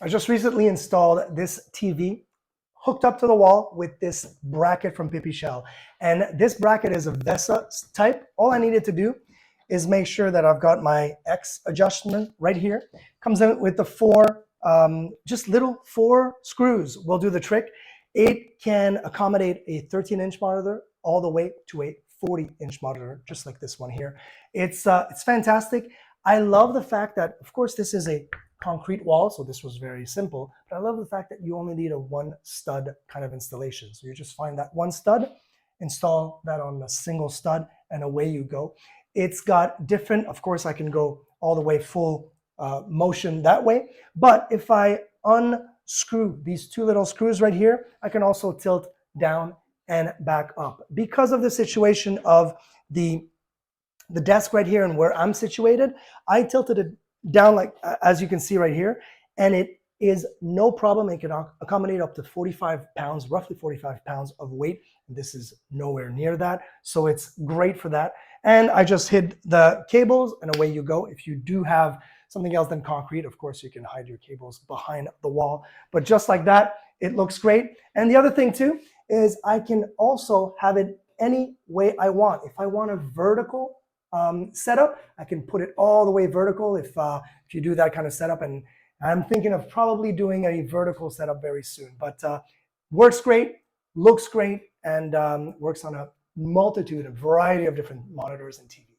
I just recently installed this TV hooked up to the wall with this bracket from Pipichel. And this bracket is a VESA type. All I needed to do is make sure that I've got my X adjustment right here. Comes in with the four, just little four screws will do the trick. It can accommodate a 13-inch monitor all the way to a 40-inch monitor, just like this one here. It's fantastic. I love the fact that, of course, this is a concrete wall, so this was very simple. But I love the fact that you only need a one stud kind of installation. So you just find that one stud, install that on a single stud, and away you go. It's got different, of course, I can go all the way full motion that way. But if I unscrew these two little screws right here, I can also tilt down and back up. Because of the situation of the desk right here and where I'm situated, I tilted it down like, as you can see right here, and it is no problem. It can accommodate up to 45 pounds, roughly 45 pounds of weight. This is nowhere near that, so it's great for that. And I just hid the cables and away you go. If you do have something else than concrete, of course, you can hide your cables behind the wall. But just like that, it looks great. And the other thing too is I can also have it any way I want. If I want a vertical setup, I can put it all the way vertical if you do that kind of setup. And I'm thinking of probably doing a vertical setup very soon. But works great, looks great, and works on a multitude, a variety of different monitors and TVs.